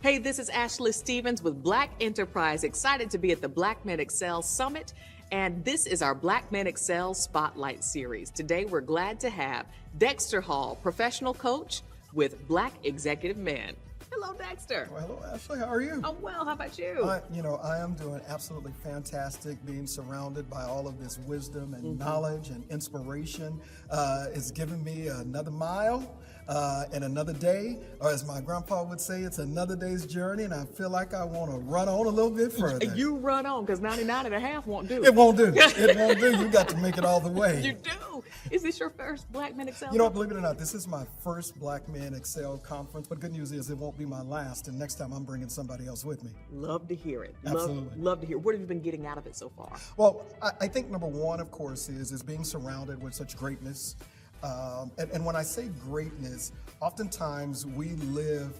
Hey, this is Ashley Stevens with Black Enterprise, excited to be at the Black Men Excel Summit. And this is our Black Men Excel Spotlight Series. Today, we're glad to have Dexter Hall, professional coach with Black Executive Men. Hello, Dexter. Well, hello, Ashley. How are you? I'm well. How about you? I am doing absolutely fantastic. Being surrounded by all of this wisdom and knowledge and inspiration is giving me another mile and another day. Or as my grandpa would say, it's another day's journey, and I feel like I want to run on a little bit further. You run on, because 99 and a half won't do. It won't do. It won't do. You got to make it all the way. You do. Is this your first Black Men Excel? You know, believe it or not, this is my first Black Men Excel conference, but good news is it won't be my last, and next time I'm bringing somebody else with me. Love to hear it. Absolutely. Love to hear. What have you been getting out of it so far? Well, I think number one, of course, is being surrounded with such greatness. And when I say greatness, oftentimes we live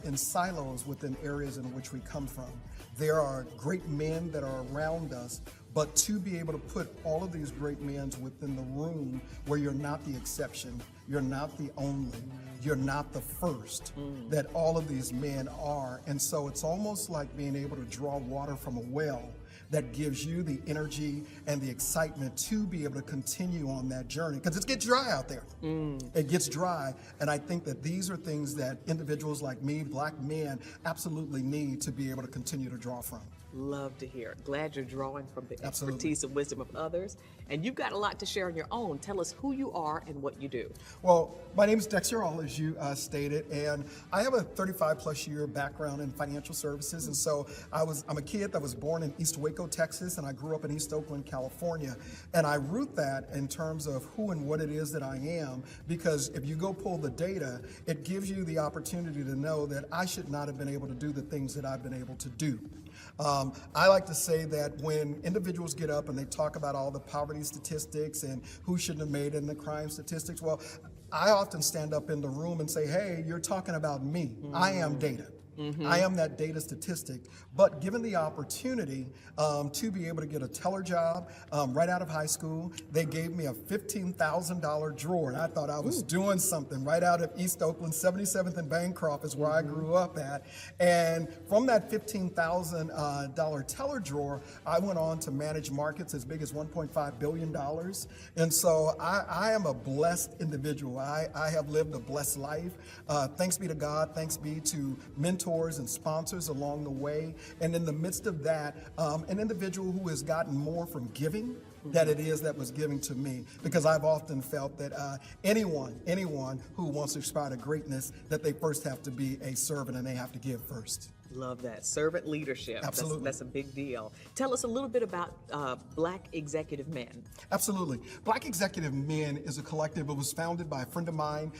in silos within areas in which we come from. There are great men that are around us, but to be able to put all of these great men within the room where you're not the exception, you're not the only, you're not the first, that all of these men are. And so it's almost like being able to draw water from a well that gives you the energy and the excitement to be able to continue on that journey, because it gets dry out there. It gets dry, and I think that these are things that individuals like me, Black men, absolutely need to be able to continue to draw from. Love to hear it. Glad you're drawing from the Absolutely. expertise and wisdom of others. And you've got a lot to share on your own. Tell us who you are and what you do. Well, my name is Dexter Hall, as you stated, and I have a 35-plus year background in financial services. And so I'm a kid that was born in East Waco, Texas, and I grew up in East Oakland, California. And I root that in terms of who and what it is that I am, because if you go pull the data, it gives you the opportunity to know that I should not have been able to do the things that I've been able to do. I like to say that when individuals get up and they talk about all the poverty statistics and who shouldn't have made it in the crime statistics, well, I often stand up in the room and say, hey, you're talking about me. I am data. I am that data statistic, but given the opportunity to be able to get a teller job right out of high school, they gave me a $15,000 drawer, and I thought I was doing something right out of East Oakland. 77th and Bancroft is where I grew up at, and from that $15,000 teller drawer, I went on to manage markets as big as $1.5 billion, and so I am a blessed individual. I have lived a blessed life. Thanks be to God, thanks be to mentors and sponsors along the way. And in the midst of that, an individual who has gotten more from giving than it is that was giving to me, because I've often felt that anyone who wants to aspire to greatness, that they first have to be a servant and they have to give first. Love that. Servant leadership. Absolutely. That's a big deal. Tell us a little bit about Black Executive Men. Absolutely. Black Executive Men is a collective. It was founded by a friend of mine,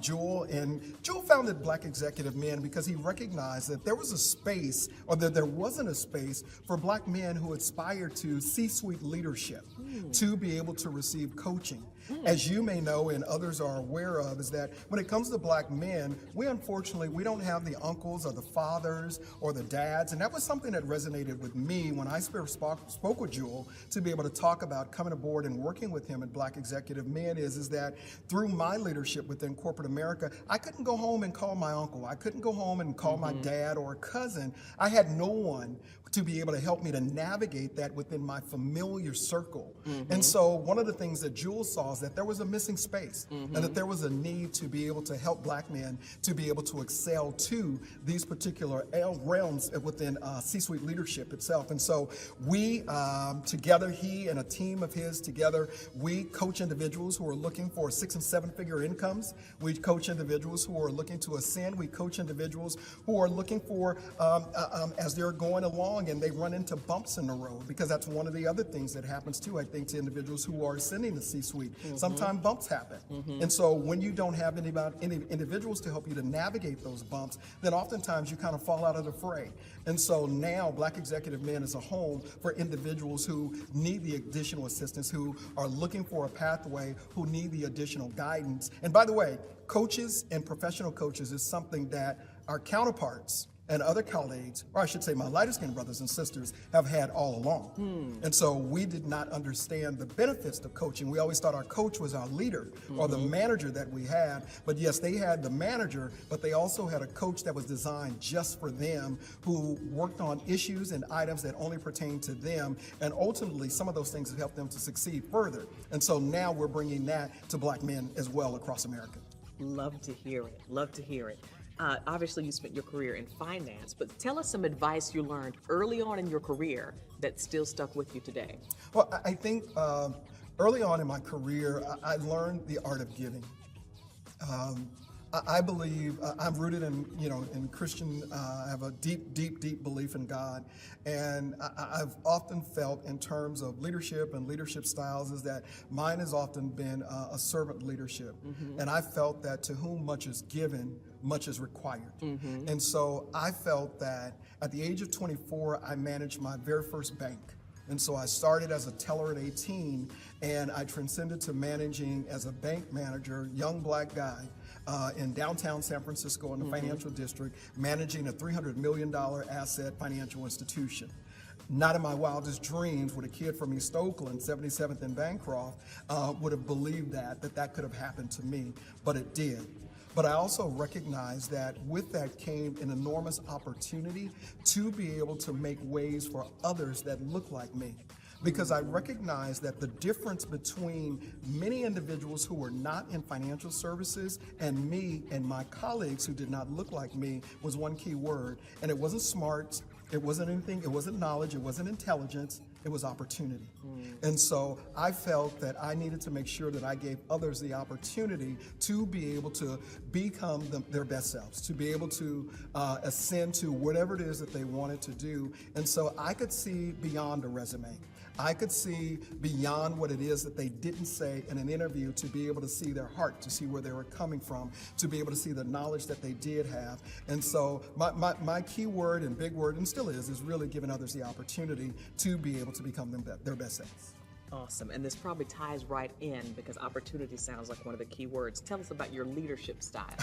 Joel, and Joel founded Black Executive Men because he recognized that there was a space, or that there wasn't a space for Black men who aspired to C-suite leadership, to be able to receive coaching. As you may know and others are aware of, is that when it comes to Black men, we don't have the uncles or the fathers or the dads, and that was something that resonated with me when I spoke with Joel to be able to talk about coming aboard and working with him at Black Executive Men, is that through my leadership within corporate America, I couldn't go home and call my uncle. I couldn't go home and call my dad or a cousin. I had no one to be able to help me to navigate that within my familiar circle. And so one of the things that Jules saw is that there was a missing space, and that there was a need to be able to help Black men to be able to excel to these particular realms within C-suite leadership itself. And so we together, he and a team of his together, we coach individuals who are looking for 6- and 7-figure incomes. We coach individuals who are looking to ascend. We coach individuals who are looking for, as they're going along and they run into bumps in the road, because that's one of the other things that happens too, I think, to individuals who are ascending the C-suite. Sometimes bumps happen. And so when you don't have any individuals to help you to navigate those bumps, then oftentimes you kind of fall out of the fray. And so now Black Executive Men is a home for individuals who need the additional assistance, who are looking for a pathway, who need the additional guidance. And by the way, coaches and professional coaches is something that our counterparts and other colleagues, or I should say my lighter skinned brothers and sisters, have had all along. And so we did not understand the benefits of coaching. We always thought our coach was our leader or the manager that we had. But yes, they had the manager, but they also had a coach that was designed just for them, who worked on issues and items that only pertain to them. And ultimately, some of those things have helped them to succeed further. And so now we're bringing that to Black men as well across America. Love to hear it. Love to hear it. Obviously, you spent your career in finance, but tell us some advice you learned early on in your career that still stuck with you today. Well, I think early on in my career, I learned the art of giving. I believe I'm rooted in Christian. I have a deep belief in God, and I've often felt in terms of leadership and leadership styles is that mine has often been a servant leadership, and I felt that to whom much is given, much is required. And so I felt that at the age of 24, I managed my very first bank. And so I started as a teller at 18, and I transcended to managing as a bank manager, young Black guy, in downtown San Francisco in the financial district, managing a $300 million asset financial institution. Not in my wildest dreams would a kid from East Oakland, 77th and Bancroft, would have believed that could have happened to me, but it did. But I also recognize that with that came an enormous opportunity to be able to make ways for others that look like me. Because I recognize that the difference between many individuals who were not in financial services and me and my colleagues who did not look like me was one key word. And it wasn't smart, it wasn't anything, it wasn't knowledge, it wasn't intelligence, it was opportunity. And so I felt that I needed to make sure that I gave others the opportunity to be able to become their best selves, to be able to ascend to whatever it is that they wanted to do. And so I could see beyond a resume. I could see beyond what it is that they didn't say in an interview, to be able to see their heart, to see where they were coming from, to be able to see the knowledge that they did have. And so my key word and big word, and still is really giving others the opportunity to be able to become their best selves. Awesome. And this probably ties right in because opportunity sounds like one of the key words. Tell us about your leadership style.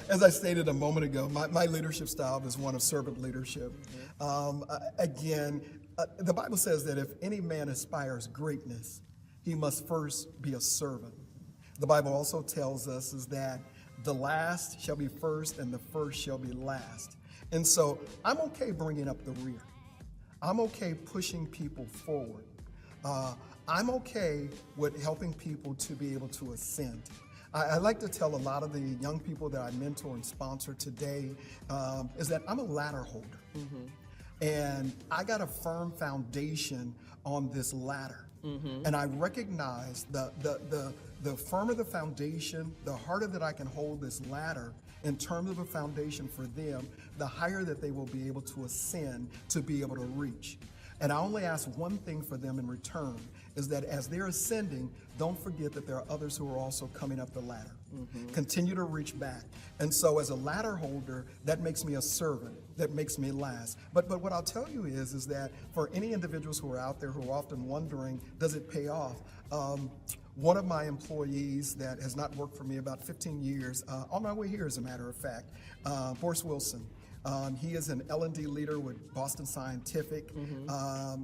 As I stated a moment ago, my leadership style is one of servant leadership. The Bible says that if any man aspires greatness, he must first be a servant. The Bible also tells us is that the last shall be first and the first shall be last. And so I'm okay bringing up the rear. I'm okay pushing people forward. I'm okay with helping people to be able to ascend. I like to tell a lot of the young people that I mentor and sponsor today is that I'm a ladder holder. And I got a firm foundation on this ladder. And I recognize the firmer the foundation, the harder that I can hold this ladder in terms of a foundation for them, the higher that they will be able to ascend to be able to reach. And I only ask one thing for them in return, is that as they're ascending, don't forget that there are others who are also coming up the ladder. Continue to reach back. And so as a ladder holder, that makes me a servant, that makes me last. But what I'll tell you is that for any individuals who are out there who are often wondering, does it pay off? One of my employees that has not worked for me about 15 years, on my way here as a matter of fact, Boris Wilson. He is an L&D leader with Boston Scientific.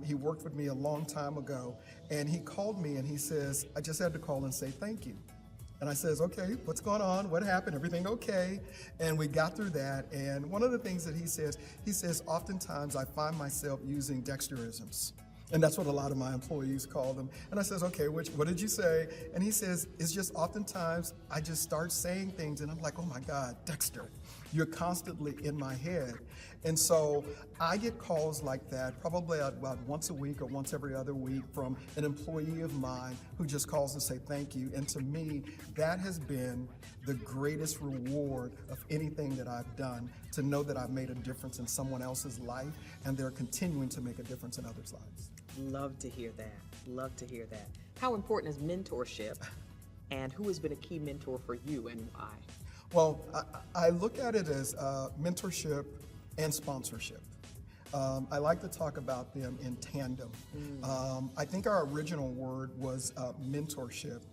He worked with me a long time ago, and he called me and he says, I just had to call and say thank you. And I says, okay, what's going on? What happened? Everything okay? And we got through that. And one of the things that he says, oftentimes I find myself using Dexterisms. And that's what a lot of my employees call them. And I says, okay, what did you say? And he says, it's just oftentimes I just start saying things and I'm like, oh my God, Dexter, you're constantly in my head. And so I get calls like that probably about once a week or once every other week from an employee of mine who just calls to say thank you. And to me, that has been the greatest reward of anything that I've done, to know that I've made a difference in someone else's life and they're continuing to make a difference in others' lives. Love to hear that. Love to hear that. How important is mentorship, and who has been a key mentor for you and why? Well, I look at it as mentorship and sponsorship. I like to talk about them in tandem. I think our original word was mentorship,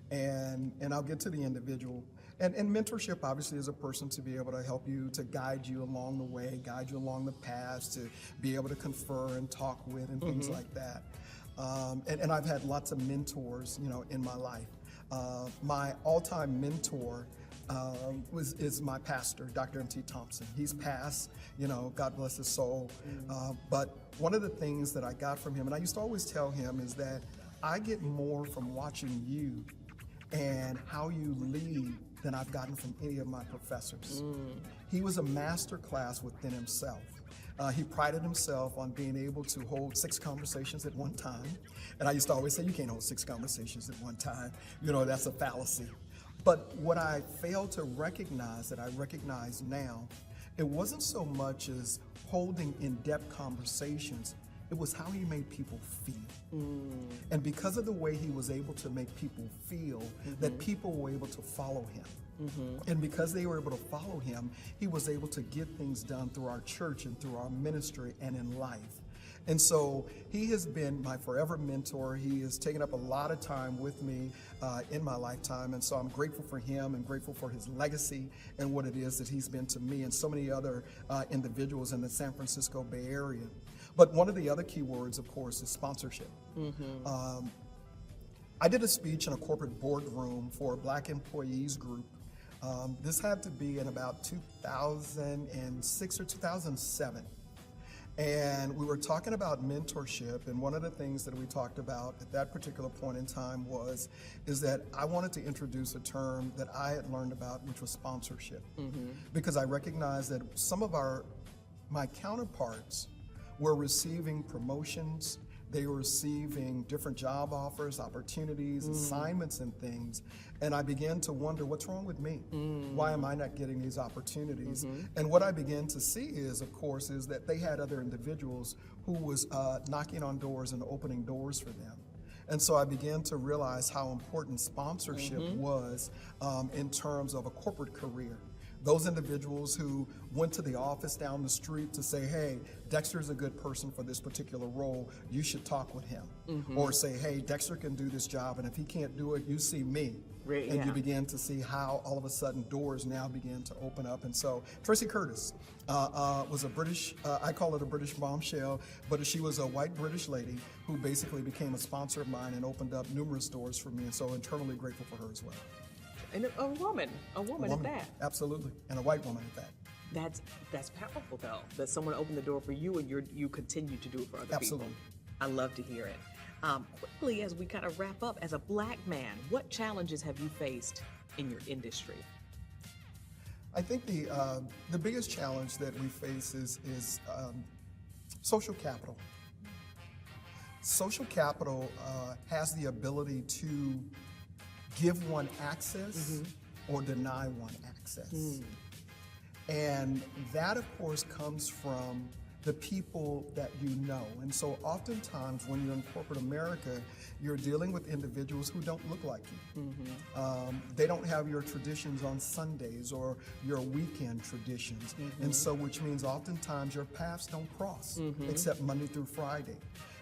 and I'll get to the individual. And mentorship obviously is a person to be able to help you, to guide you along the way, guide you along the paths, to be able to confer and talk with and things like that. And I've had lots of mentors, in my life. My all-time mentor is my pastor, Dr. M.T. Thompson. He's passed, God bless his soul. But one of the things that I got from him, and I used to always tell him, is that I get more from watching you and how you lead than I've gotten from any of my professors. He was a master class within himself. He prided himself on being able to hold 6 conversations at one time. And I used to always say, you can't hold 6 conversations at one time. That's a fallacy. But what I failed to recognize, that I recognize now, it wasn't so much as holding in-depth conversations, it was how he made people feel. And because of the way he was able to make people feel, that people were able to follow him. And because they were able to follow him, he was able to get things done through our church and through our ministry and in life. And so he has been my forever mentor. He has taken up a lot of time with me in my lifetime. And so I'm grateful for him and grateful for his legacy and what it is that he's been to me and so many other individuals in the San Francisco Bay Area. But one of the other key words, of course, is sponsorship. I did a speech in a corporate boardroom for a Black employees group. This had to be in about 2006 or 2007. And we were talking about mentorship, and one of the things that we talked about at that particular point in time is that I wanted to introduce a term that I had learned about, which was sponsorship. Because I recognized that some of my counterparts were receiving promotions, they were receiving different job offers, opportunities, assignments and things. And I began to wonder, what's wrong with me? Why am I not getting these opportunities? And what I began to see is, of course, is that they had other individuals who was knocking on doors and opening doors for them. And so I began to realize how important sponsorship was in terms of a corporate career. Those individuals who went to the office down the street to say, hey, Dexter's a good person for this particular role, you should talk with him. Or say, hey, Dexter can do this job, and if he can't do it, you see me. And you begin to see how all of a sudden doors now begin to open up. And so Tracy Curtis was a British, I call it a British bombshell, but she was a white British lady who basically became a sponsor of mine and opened up numerous doors for me. And so eternally grateful for her as well. And a woman at that. Absolutely, and a white woman at that. That's powerful though, that someone opened the door for you and you continue to do it for other Absolutely. people. I love to hear it. Quickly, as we kind of wrap up, as a Black man, what challenges have you faced in your industry? I think the biggest challenge that we face is social capital. Social capital has the ability to give one access or deny one access. And that, of course, comes from the people that you know. And so oftentimes when you're in corporate America, you're dealing with individuals who don't look like you. They don't have your traditions on Sundays or your weekend traditions. And so which means oftentimes your paths don't cross except Monday through Friday.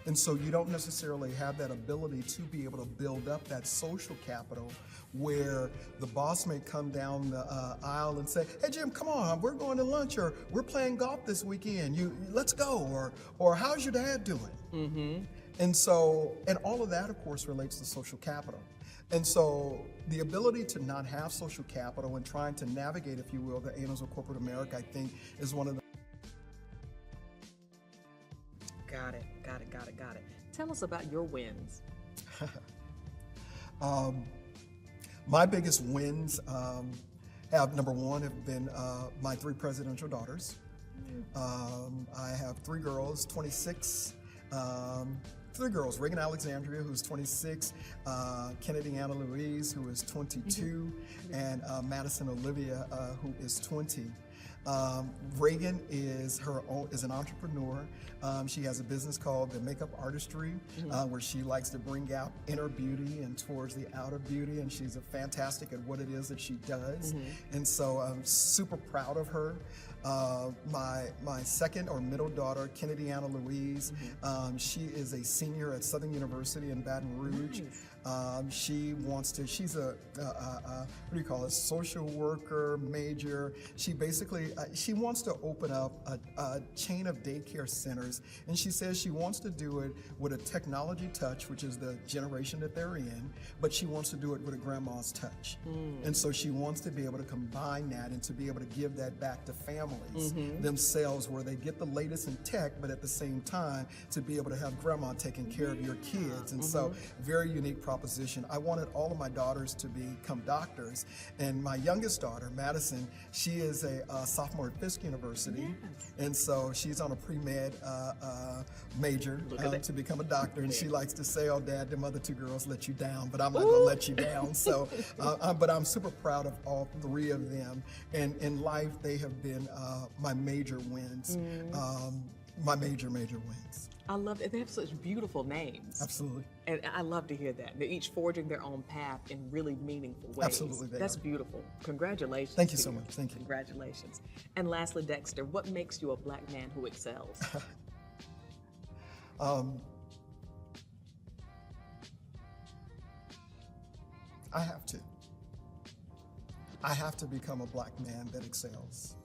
And so you don't necessarily have that ability to be able to build up that social capital where the boss may come down the aisle and say, hey Jim, come on, we're going to lunch, or we're playing golf this weekend, let's go, or how's your dad doing? And so, and all of that of course relates to social capital. And so the ability to not have social capital and trying to navigate, if you will, the annals of corporate America, I think is one of the Got it. Tell us about your wins. My biggest wins have been my 3 presidential daughters. I have 3 girls, 26, 3 girls, Reagan Alexandria, who's 26, Kennedy Anna Louise, who is 22, and Madison Olivia, who is 20. Reagan is an entrepreneur. She has a business called The Makeup Artistry, where she likes to bring out inner beauty and towards the outer beauty, and she's fantastic at what it is that she does. And so I'm super proud of her. My second or middle daughter, Kennedy Anna Louise, she is a senior at Southern University in Baton Rouge. Nice. She's a what do you call it, social worker major. She basically, she wants to open up a chain of daycare centers, and she says she wants to do it with a technology touch, which is the generation that they're in, but she wants to do it with a grandma's touch. And so she wants to be able to combine that and to be able to give that back to families themselves, where they get the latest in tech, but at the same time to be able to have grandma taking care of your kids. And so very unique proposition. I wanted all of my daughters to become doctors, and my youngest daughter, Madison, she is a sophomore at Fisk University, and so she's on a pre-med major to become a doctor, and she likes to say, "Oh, Dad, them other two girls let you down, but I'm not gonna let you down." So, but I'm super proud of all three of them, and in life they have been my major wins, my major wins. I love it. They have such beautiful names. Absolutely. And I love to hear that. They're each forging their own path in really meaningful ways. Absolutely. That's beautiful. Congratulations. Thank you so much. Thank you. Congratulations. And lastly, Dexter, what makes you a Black man who excels? I have to become a Black man that excels.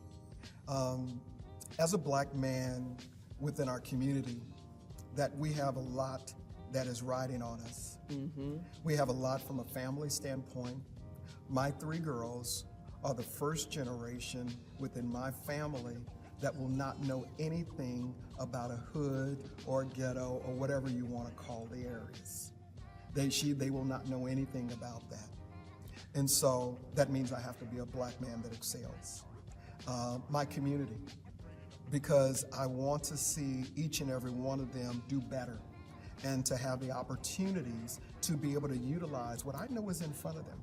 As a Black man within our community, that we have a lot that is riding on us. We have a lot from a family standpoint. My three girls are the first generation within my family that will not know anything about a hood or a ghetto or whatever you want to call the areas. They will not know anything about that. And so that means I have to be a Black man that excels. My community, because I want to see each and every one of them do better and to have the opportunities to be able to utilize what I know is in front of them,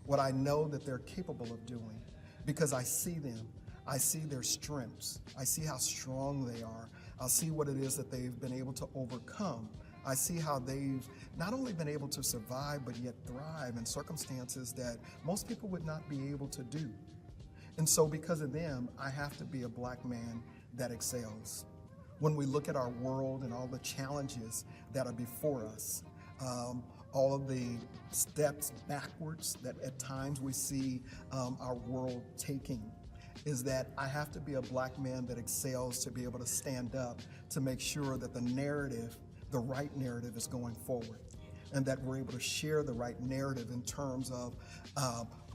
what I know that they're capable of doing, because I see them. I see their strengths. I see how strong they are. I see what it is that they've been able to overcome. I see how they've not only been able to survive, but yet thrive in circumstances that most people would not be able to do. And so because of them, I have to be a Black man that excels. When we look at our world and all the challenges that are before us, all of the steps backwards that at times we see our world taking, is that I have to be a Black man that excels to be able to stand up to make sure that the narrative, the right narrative, is going forward, and that we're able to share the right narrative in terms of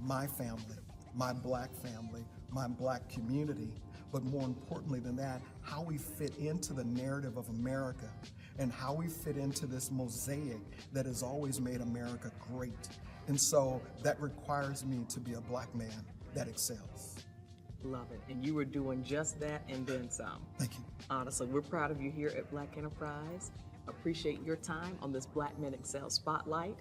my family, my Black family, my Black community, but more importantly than that, how we fit into the narrative of America and how we fit into this mosaic that has always made America great. And so that requires me to be a Black man that excels. Love it. And you were doing just that and then some. Thank you. Honestly, we're proud of you here at Black Enterprise. Appreciate your time on this Black Men Excel Spotlight.